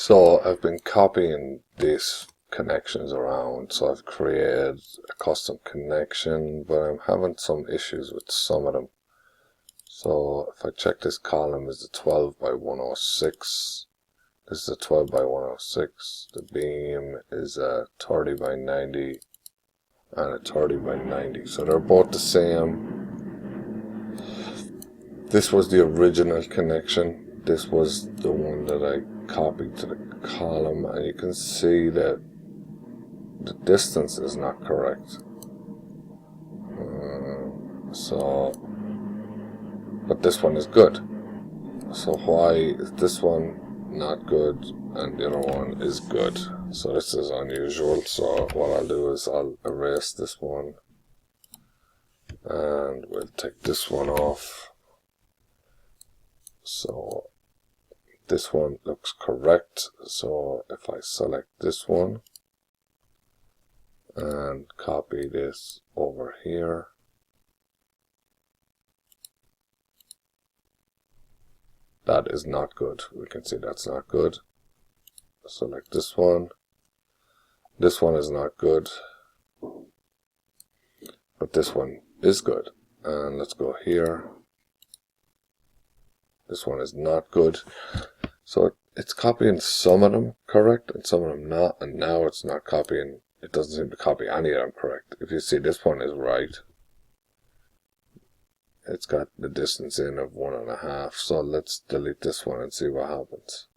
So I've been copying these connections around, so I've created a custom connection, but I'm having some issues with some of them. So if I check this column, is a 12 by 106. This is a 12 by 106. The beam is a 30 by 90 and a 30 by 90. So they're both the same. This was the original connection. This was the one that I copied to the column, and you can see that the distance is not correct. But this one is good. So why is this one not good and the other one is good? So this is unusual. So what I'll do is I'll erase this one and we'll take this one off. So this one looks correct. So if I select this one and copy this over here, that is not good. We can see that's not good. Select this one. This one is not good, but this one is good. And let's go here. This one is not good. So it's copying some of them correct and some of them not, and now it's not copying. It doesn't seem to copy any of them correct. If you see, this one is right. It's got the distance in of 1.5. So let's delete this one and see what happens.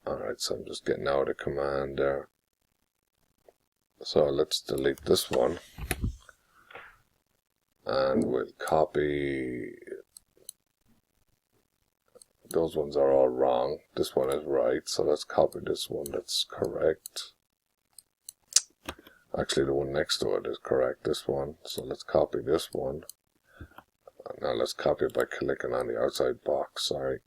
Alright, so I'm just getting out of command there. So let's delete this one. And we'll copy. Those ones are all wrong. This one is right. So let's copy this one that's correct. Actually, the one next to it is correct, this one. So let's copy this one. Now let's copy it by clicking on the outside box, sorry.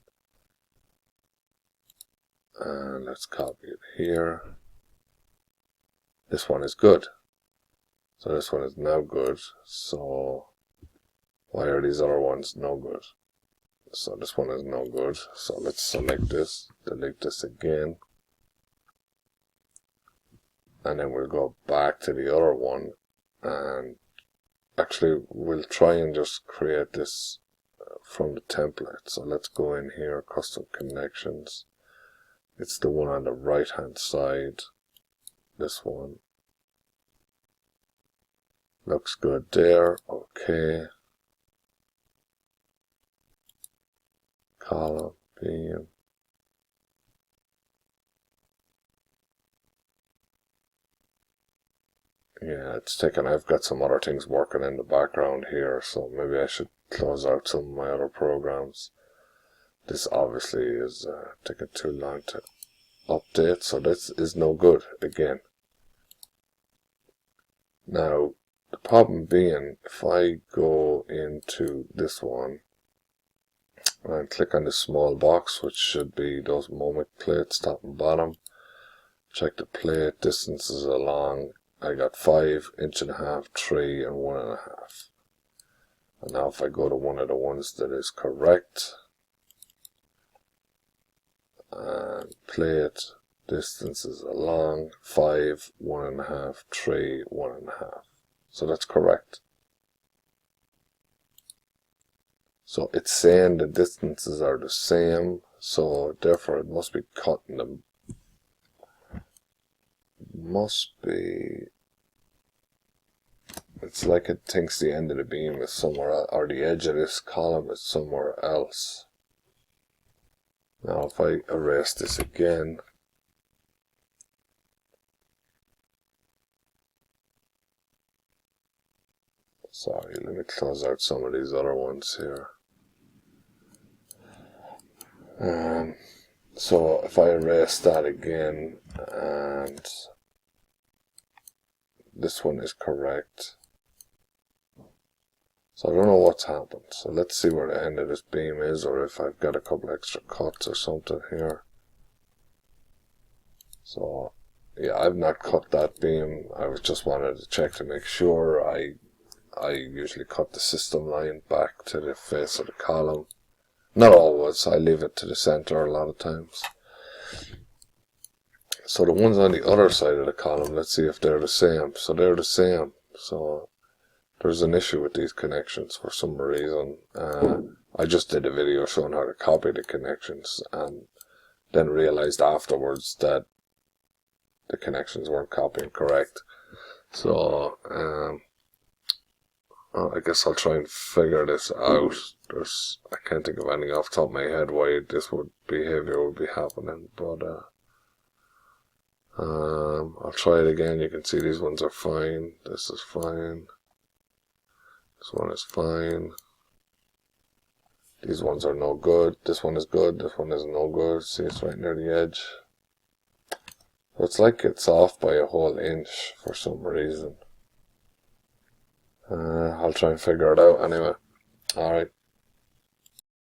And let's copy it here. This one is good. So this one is now good. So why are these other ones no good? So this one is no good. So let's select this, delete this again. And then we'll go back to the other one, and actually we'll try and just create this from the template. So let's go in here, custom connections. It's the one on the right hand side. This one looks good there. Okay. Column, beam. Yeah, it's taken. I've got some other things working in the background here, so maybe I should close out some of my other programs. This obviously is taking too long to update, so this is no good again. Now, the problem being, if I go into this one and click on the small box, which should be those moment plates, top and bottom, check the plate distances along. I got 5, 1.5 inches, 3, and 1.5. And now if I go to one of the ones that is correct, and plate distances along, 5, 1.5, 3, 1.5. So that's correct. So it's saying the distances are the same, so therefore it must be cutting them. Must be. It's like it thinks the end of the beam is somewhere else, or the edge of this column is somewhere else. Now if I erase this again, sorry, let me close out some of these other ones here. So if I erase that again, and this one is correct. So I don't know what's happened. So let's see where the end of this beam is, or if I've got a couple extra cuts or something here. So yeah, I've not cut that beam. I was just wanted to check to make sure. I usually cut the system line back to the face of the column. Not always, I leave it to the center a lot of times. So the ones on the other side of the column, let's see if they're the same. So they're the same. So there's an issue with these connections for some reason. I just did a video showing how to copy the connections and then realized afterwards that the connections weren't copying correct. So I guess I'll try and figure this out. I can't think of anything off the top of my head why this behavior would be happening, but I'll try it again. You can see these ones are fine. This is fine. This one is fine. These ones are no good. This one is good. This one is no good. See, it's right near the edge. So it's like it's off by a whole inch for some reason. I'll try and figure it out anyway. Alright.